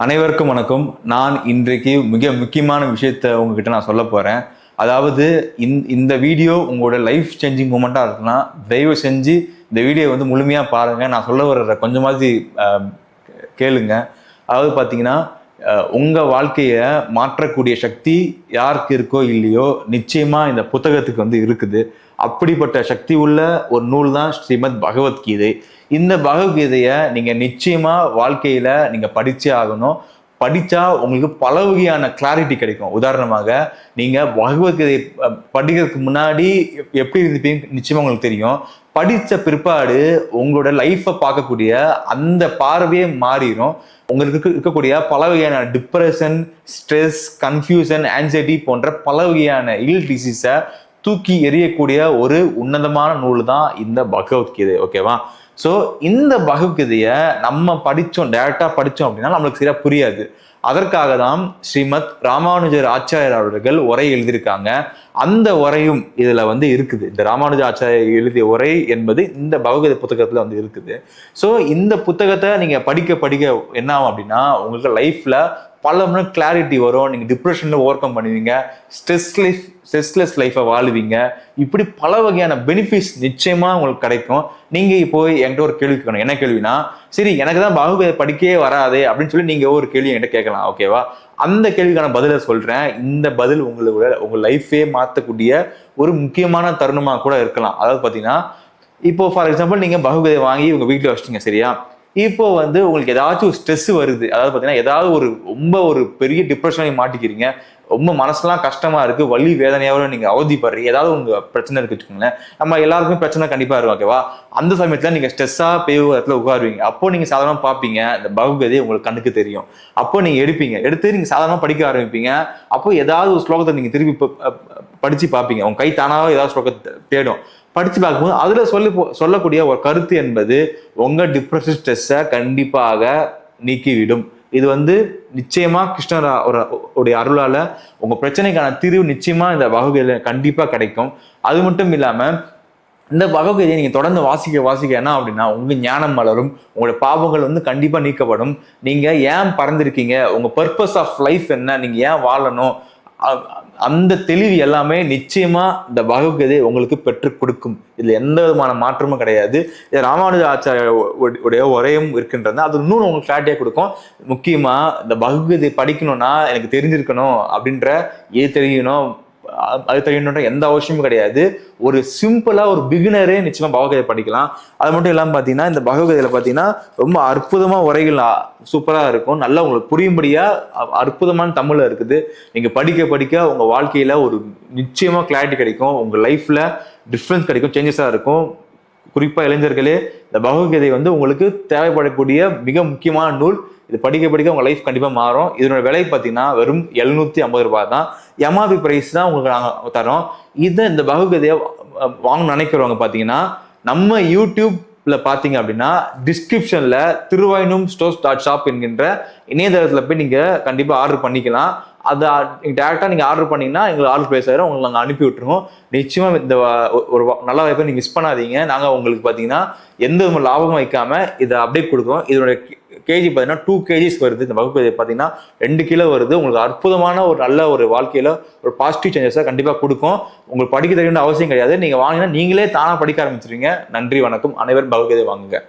அனைவருக்கும் வணக்கம். நான் இன்றைக்கு மிக முக்கியமான விஷயத்த உங்ககிட்ட நான் சொல்ல போறேன். அதாவது இந்த வீடியோ உங்களோட லைஃப் சேஞ்சிங் மூமெண்டா இருக்குன்னா தயவு செஞ்சு இந்த வீடியோ வந்து முழுமையா பாருங்க. நான் சொல்ல வர்ற கொஞ்சமாவது கேளுங்க. அதாவது பார்த்தீங்கன்னா, உங்க வாழ்க்கைய மாற்றக்கூடிய சக்தி யாருக்கு இருக்கோ இல்லையோ நிச்சயமா இந்த புத்தகத்துக்கு வந்து இருக்குது. அப்படிப்பட்ட சக்தி உள்ள ஒரு நூல் தான் ஸ்ரீமத் பகவத்கீதை. இந்த பகவத்கீதைய நீங்க நிச்சயமா வாழ்க்கையில நீங்க படிச்சே ஆகணும். படிச்சா உங்களுக்கு பல வகையான கிளாரிட்டி கிடைக்கும். உதாரணமாக, நீங்க பகவத்கீதை படிக்கிறதுக்கு முன்னாடி எப்படி இருந்துப்பீங்க நிச்சயமா உங்களுக்கு தெரியும். படிச்ச பிற்பாடு உங்களோட லைஃப்பை பார்க்கக்கூடிய அந்த பார்வையே மாறிடும். உங்களுக்கு இருக்கக்கூடிய பல வகையான டிப்ரெஷன், ஸ்ட்ரெஸ், கன்ஃபியூஷன், ஆன்சைட்டி போன்ற பல வகையான இல் டிசீஸை தூக்கி எறியக்கூடிய ஒரு உன்னதமான நூல் தான் இந்த பகவத்கீதை. ஓகேவா? ஸோ இந்த பகவத்கீதையை நம்ம டைரக்டா படித்தோம் அப்படின்னா நம்மளுக்கு சரியா புரியாது. அதற்காக தான் ஸ்ரீமத் ராமானுஜர் ஆச்சாரியர் அவர்கள் உரை எழுதியிருக்காங்க. அந்த உரையும் இதுல வந்து இருக்குது. இந்த ராமானுஜ ஆச்சாரியர் எழுதிய உரை என்பது இந்த பகவத்கீதை புத்தகத்துல வந்து இருக்குது. ஸோ இந்த புத்தகத்தை நீங்க படிக்க என்ன ஆகும் அப்படின்னா, உங்களுக்கு லைஃப்ல பல மணி கிளாரிட்டி வரும். நீங்க டிப்ரெஷன்ல ஓவர் கம் பண்ணுவீங்க, ஸ்ட்ரெஸ்லெஸ் லைஃபை வாழுவீங்க. இப்படி பல வகையான பெனிஃபிட்ஸ் நிச்சயமா உங்களுக்கு கிடைக்கும். நீங்க இப்போ என்கிட்ட ஒரு கேள்வி கேட்கணும். என்ன கேள்வினா, சரி எனக்கு தான் பகவத்கீதை படிக்கவே வராதே அப்படின்னு சொல்லி நீங்க ஒரு கேள்வி என்கிட்ட கேட்கலாம். ஓகேவா? அந்த கேள்விக்கான பதிலை சொல்றேன். இந்த பதில் உங்க லைஃபே மாற்றக்கூடிய ஒரு முக்கியமான தருணமா கூட இருக்கலாம். அதாவது பாத்தீங்கன்னா, இப்போ ஃபார் எக்ஸாம்பிள் நீங்க பகவத்கீதை வாங்கி உங்க வீட்டுல வச்சிட்டீங்க, சரியா? இப்போ வந்து உங்களுக்கு ஏதாச்சும் ஒரு ஸ்ட்ரெஸ் வருது. அதாவது பார்த்தீங்கன்னா, ஏதாவது ரொம்ப ஒரு பெரிய டிப்ரெஷனை மாட்டிக்கிறீங்க, ரொம்ப மனசுலாம் கஷ்டமா இருக்கு, வலி வேதனையாவோட நீங்க அவதிப்படுறீங்க, ஏதாவது உங்க பிரச்சனை இருக்கு வச்சுக்கோங்களேன். நம்ம எல்லாருக்குமே பிரச்சனை கண்டிப்பா இருக்கும். ஓகேவா? அந்த சமயத்துல நீங்க ஸ்ட்ரெஸ்ஸா போய் ஒரு இடத்துல உட்காருவீங்க. அப்போ நீங்க சாதாரணமா பார்ப்பீங்க, இந்த பகவத்கீதை உங்களுக்கு கண்ணுக்கு தெரியும். அப்போ நீங்க எடுத்து நீங்க சாதாரணமா படிக்க ஆரம்பிப்பீங்க. அப்போ ஏதாவது ஒரு ஸ்லோகத்தை நீங்க திருப்பி படிச்சு பார்ப்பீங்க. உங்க கை தானாவே ஏதாவது ஸ்லோகத்தை தேடும். படிச்சு பார்க்கும்போது அதுல சொல்லக்கூடிய ஒரு கருத்து என்பது உங்க டிப்ரெஷன் ஸ்ட்ரெஸ்ஸை கண்டிப்பாக நீக்கிவிடும். இது வந்து நிச்சயமா கிருஷ்ணர் உடைய அருளால உங்க பிரச்சனைக்கான தீர்வு நிச்சயமா இந்த பகவத்கீதையில கண்டிப்பா கிடைக்கும். அது மட்டும் இல்லாம இந்த பகவத்கீதையை நீங்க தொடர்ந்து வாசிக்க என்ன அப்படின்னா, உங்க ஞானம் வளரும், உங்களோட பாவங்கள் வந்து கண்டிப்பா நீக்கப்படும். நீங்க ஏன் பறந்திருக்கீங்க, உங்க பர்பஸ் ஆஃப் லைஃப் என்ன, நீங்க ஏன் வாழணும், அந்த தெளிவு எல்லாமே நிச்சயமா இந்த பகவத்கீதை உங்களுக்கு பெற்றுக் கொடுக்கும். இதுல எந்த விதமான மாற்றமும் கிடையாது. இது ராமானுஜ ஆச்சாரிய உரையும் இருக்கின்றது. அது இன்னும் உங்களுக்கு கிளாரிட்டியா கொடுக்கும். முக்கியமா இந்த பகவத்கீதை படிக்கணும்னா எனக்கு தெரிஞ்சிருக்கணும் அப்படின்ற தெரியணும், அது தெரியணுன்ற எந்த அவசியமும் கிடையாது. ஒரு சிம்பிளா ஒரு பிகினரே நிச்சயமா பகவத்கீதை படிக்கலாம். அது மட்டும் இல்லாம பாத்தீங்கன்னா, இந்த பகவத்கீதையில பாத்தீங்கன்னா ரொம்ப அற்புதமா உரைகள் சூப்பரா இருக்கும். நல்லா உங்களுக்கு புரியும்படியா அற்புதமான தமிழ்ல இருக்குது. நீங்க படிக்க உங்க வாழ்க்கையில ஒரு நிச்சயமா கிளாரிட்டி கிடைக்கும். உங்க லைஃப்ல டிஃப்ரென்ஸ் கிடைக்கும், சேஞ்சஸா இருக்கும். குறிப்பா இளைஞர்களே, இந்த பகவத்கீதை வந்து உங்களுக்கு தேவைப்படக்கூடிய மிக முக்கியமான நூல். இது படிக்க உங்க லைஃப் கண்டிப்பா மாறும். இதனோட விலை பார்த்தீங்கன்னா வெறும் 750 ரூபாய் தான். எம்ஆர்பி பிரைஸ் தான் உங்களுக்கு நாங்கள் தரோம். இந்த பகவத்கீதையை வாங்க நினைக்கிறவங்க பார்த்தீங்கன்னா, நம்ம யூடியூப்ல பார்த்தீங்க அப்படின்னா டிஸ்கிரிப்ஷன்ல திருவாயினும்.shop என்கின்ற இணையதளத்துல போய் நீங்க கண்டிப்பா ஆர்டர் பண்ணிக்கலாம். அதை டேரக்டா நீங்க ஆர்டர் பண்ணீங்கன்னா எங்களுக்கு ஆர்டர் பிளேஸ் ஆயிரும், உங்களுக்கு நாங்கள் அனுப்பி விட்டுருவோம். நிச்சயமா இந்த ஒரு நல்ல வாய்ப்பை நீங்க மிஸ் பண்ணாதீங்க. நாங்க உங்களுக்கு பாத்தீங்கன்னா எந்த வித லாபமும் வைக்காம இதை அப்டேட் கொடுக்குறோம். இதோட கேஜி பார்த்தீங்கன்னா 2 kgs வருது. இந்த வகுப்பு பார்த்தீங்கன்னா 2 கிலோ வருது. உங்களுக்கு அற்புதமான ஒரு நல்ல ஒரு வாழ்க்கையில ஒரு பாசிட்டிவ் சேஞ்சஸை கண்டிப்பாக கொடுக்கும். உங்களுக்கு படிக்க தெரியணும்னு அவசியம் கிடையாது. நீங்க வாங்கினா நீங்களே தானா படிக்க ஆரம்பிச்சிருவீங்க. நன்றி, வணக்கம். அனைவரும் பகவத்கீதை வாங்குங்க.